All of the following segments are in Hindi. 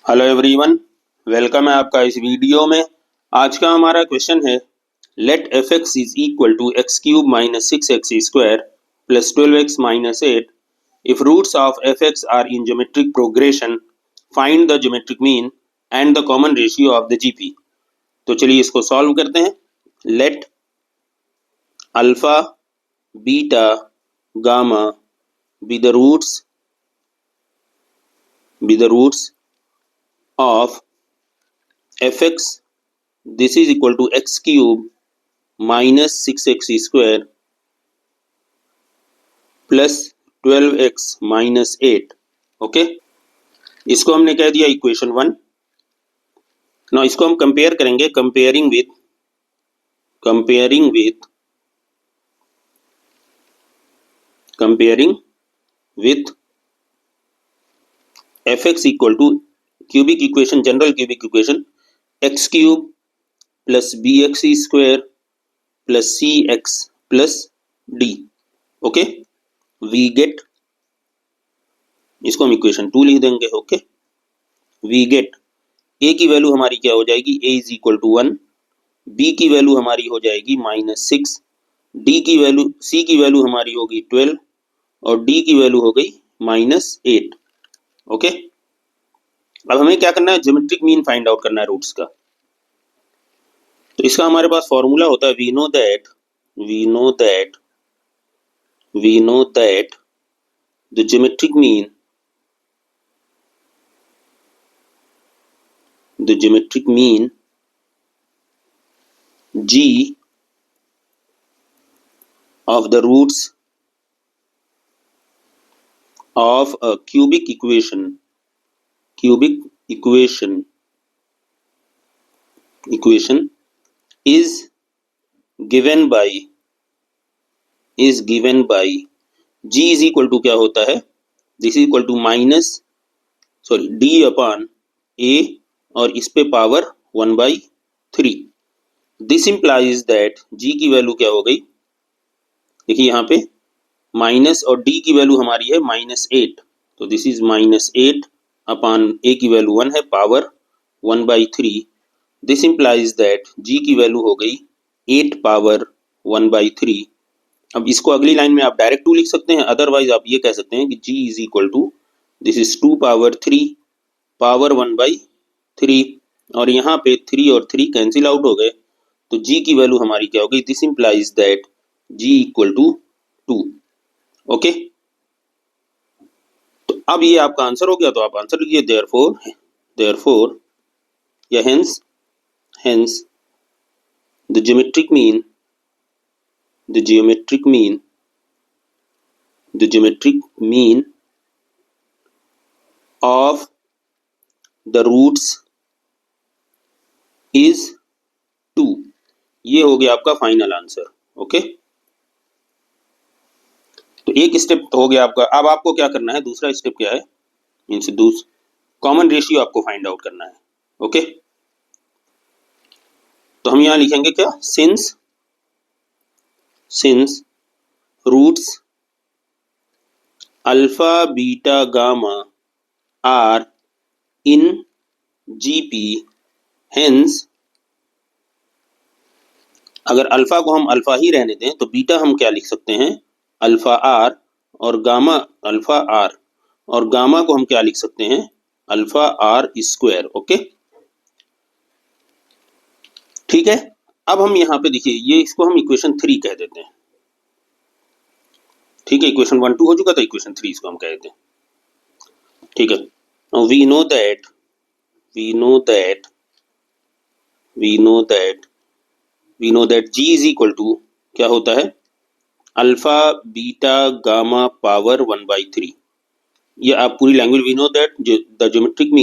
हेलो एवरीवन, वेलकम है आपका इस वीडियो में। आज का हमारा क्वेश्चन है let f x is equal to x cube minus six x square plus 12x minus 8 if roots of f x are in geometric progression find the geometric mean and the common ratio of the GP. तो चलिए इसको सॉल्व करते हैं। Let alpha beta gamma be the roots of fx, this is equal to x cube minus 6x square plus 12x minus 8। Okay, इसको हमने कह दिया इक्वेशन 1। ना इसको हम कंपेयर करेंगे, comparing with fx equal to cubic equation, general cubic equation x cube plus b x square plus c x plus d. Okay, we get, इसको हम इक्वेशन 2 लिख देंगे। ओके, वी गेट ए की वैल्यू हमारी क्या हो जाएगी, ए इज इक्वल टू 1, बी की वैल्यू हमारी हो जाएगी -6, डी की वैल्यू, सी की वैल्यू हमारी होगी 12 और डी की वैल्यू हो गई -8। ओके, अब हमें क्या करना है, ज्योमेट्रिक मीन फाइंड आउट करना है रूट्स का। तो इसका हमारे पास फॉर्मूला होता है we know that the geometric mean g of the roots of a cubic equation is given by g is equal to क्या होता है, this is equal to d upon a और इस पे power 1/3। This implies that g की वैल्यू क्या हो गई, देखिए यहाँ पे माइनस और d की वैल्यू हमारी है -8, तो दिस इज -8 अपॉन a की वैल्यू 1 है, power 1/3। This implies that g की वैल्यू हो गई 8 पावर 1/3। अब इसको अगली लाइन में आप डायरेक्ट 2 लिख सकते हैं, अदरवाइज आप ये कह सकते हैं कि g is equal to this is 2 power 3 power 1/3 और यहाँ पे 3 और 3 कैंसिल आउट हो गए, तो g की वैल्यू हमारी क्या हो गई, this implies that g equal to 2। Okay, तो अब ये आपका आंसर हो गया, तो आप आंसर लिखिए देयरफॉर या hence the geometric mean of the roots is 2। ये हो गया आपका फाइनल आंसर। ओके, तो एक स्टेप हो गया आपका। अब आपको क्या करना है, दूसरा स्टेप क्या है, मीन्स कॉमन रेशियो आपको फाइंड आउट करना है। ओके, तो हम यहां लिखेंगे क्या, since roots alpha beta gamma are in GP, hence अगर अल्फा को हम अल्फा ही रहने दें तो बीटा हम क्या लिख सकते हैं, अल्फा आर, और गामा अल्फा आर, और गामा को हम क्या लिख सकते हैं, अल्फा आर स्क्वायर। ओके, ठीक है। अब हम यहाँ पे देखिए, ये इसको हम इक्वेशन 3 कह देते हैं। ठीक है, इक्वेशन 1 2 हो चुका था, इक्वेशन 3 इसको हम कह देते हैं। ठीक है, now we know that g is equal to क्या होता है, अल्फा बीटा गामा पावर 1/3। ये आप पूरी language, we know that the geometric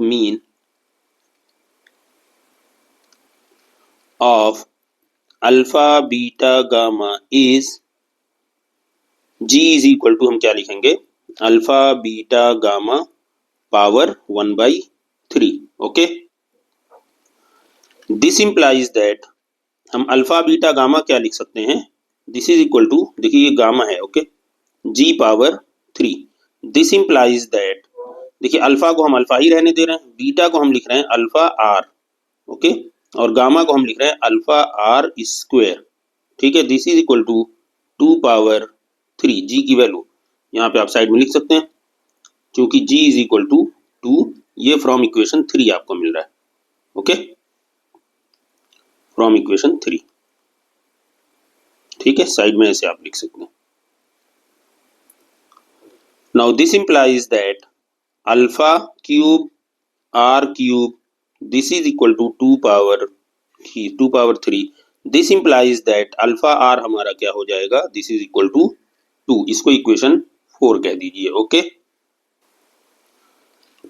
mean of alpha beta gamma is, g is equal to हम क्या लिखेंगे, alpha beta gamma power 1/3। Okay, this implies that हम अल्फा बीटा गामा क्या लिख सकते हैं, दिस इज इक्वल टू, देखिए ये गामा है। Okay, g power 3, this implies that, देखिए अल्फा को हम अल्फा ही रहने दे रहे हैं, बीटा को हम लिख रहे हैं अल्फा आर, ओके, और गामा को हम लिख रहे हैं अल्फा आर स्क्वायर, ठीक है। This is equal to 2 power 3, G की वैल्यू यहाँ पे आप साइड में लिख सकते हैं, क्योंकि g इज इक्वल टू 2, ये फ्रॉम इक्वेशन 3 आपको मिल रहा है, ओके, फ्रॉम इक्वेशन 3, ठीक है, साइड में ऐसे आप लिख सकते हैं। Now this implies that alpha cube r cube this is equal to 2 power 3, this implies that alpha r हमारा क्या हो जाएगा, दिस इज इक्वल टू 2, इसको इक्वेशन 4 कह दीजिए, okay.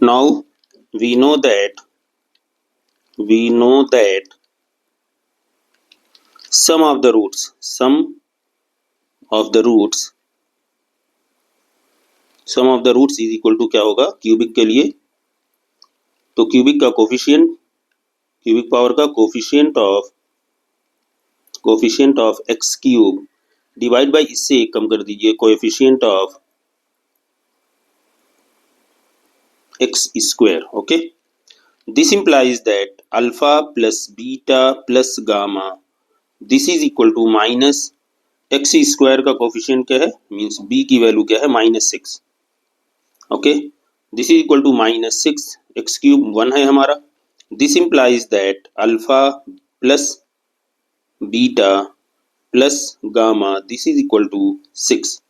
Now we know that sum of the roots is equal to क्या होगा क्यूबिक के लिए, तो क्यूबिक का कोफिशिएंट, क्यूबिक पावर का coefficient of x cube divide by, इससे एक कम कर दीजिए, coefficient of x square, okay. This implies that alpha plus beta plus gamma this is equal to minus x square का कोफिशिएंट क्या है, मीन्स बी की वैल्यू क्या है, -6, okay. This is equal to -6, x cube 1 है हमारा। This implies that alpha plus beta plus gamma this is equal to 6,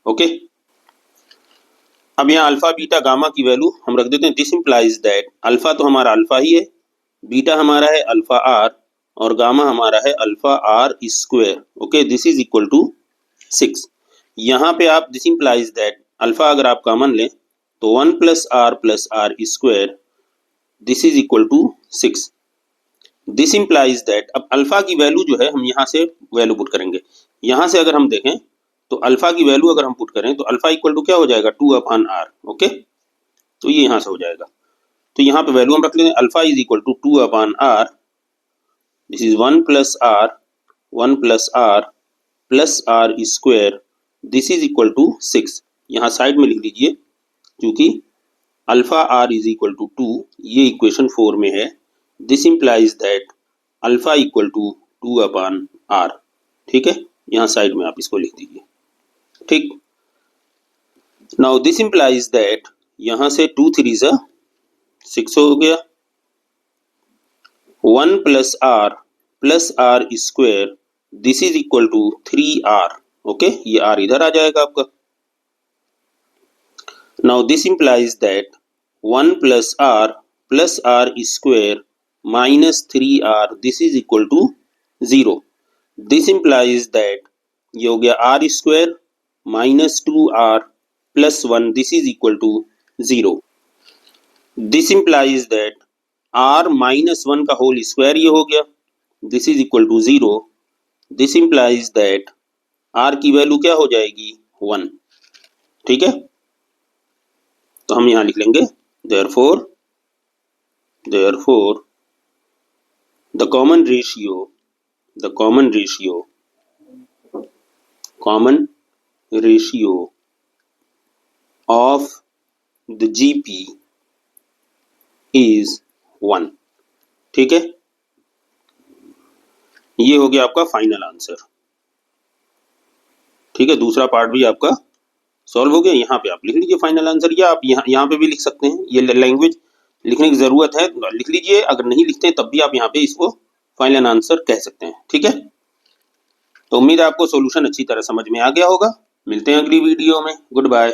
okay. अब यहाँ अल्फा बीटा गामा की वैल्यू हम रख देते हैं। दिस इंप्लाइज दैट अल्फा तो हमारा अल्फा ही है, बीटा हमारा है अल्फा आर, और गामा हमारा है alpha r square, okay. This is equal to 6। यहाँ पे आप दिस इंप्लाइज दैट अल्फा अगर आप कॉमन लें तो 1 plus r square this is equal to 6। This implies that अब अल्फा की वैल्यू जो है हम यहाँ से वैल्यू पुट करेंगे, यहाँ से अगर हम देखें तो अल्फा की वैल्यू अगर हम पुट करें तो अल्फा इक्वल टू क्या हो जाएगा, 2/r, ओके। तो ये यहाँ से हो जाएगा, तो यहाँ पे वैल्यू हम रख लेते हैं, alpha is equal to 2/r, this is 1 plus r plus r square this is equal to 6। यहाँ साइड में लिख लीजिए, क्योंकि alpha r is equal to 2 ये इक्वेशन 4 में है। This implies that alpha equal to 2/r, ठीक है, यहाँ साइड में आप इसको लिख दीजिए, ठीक। नाउ दिस इंप्लाइज दैट यहाँ से 2 3 6 हो गया, 1 plus r square this is equal to 3r, okay, ये r इधर आ जाएगा आपका। Now this implies that 1 plus r square minus 3r this is equal to 0। This implies that ये हो गया r square minus 2r plus 1 this is equal to 0। This implies that r minus 1 का होल स्क्वायर ये हो गया, this is equal to 0। This implies that r की वैल्यू क्या हो जाएगी, 1, ठीक है। तो हम यहाँ लिख लेंगे therefore the common ratio of the GP is 1, ठीक है। ये हो गया आपका फाइनल आंसर, ठीक है। दूसरा पार्ट भी आपका सॉल्व हो गया, यहाँ पे आप लिख लीजिए फाइनल आंसर, या आप यहाँ पे भी लिख सकते हैं, ये लैंग्वेज लिखने की जरूरत है लिख लीजिए, अगर नहीं लिखते हैं तब भी आप यहाँ पे इसको फाइनल आंसर कह सकते हैं, ठीक है। तो उम्मीद है आपको सॉल्यूशन अच्छी तरह समझ में आ गया होगा। मिलते हैं अगली वीडियो में, गुड बाय।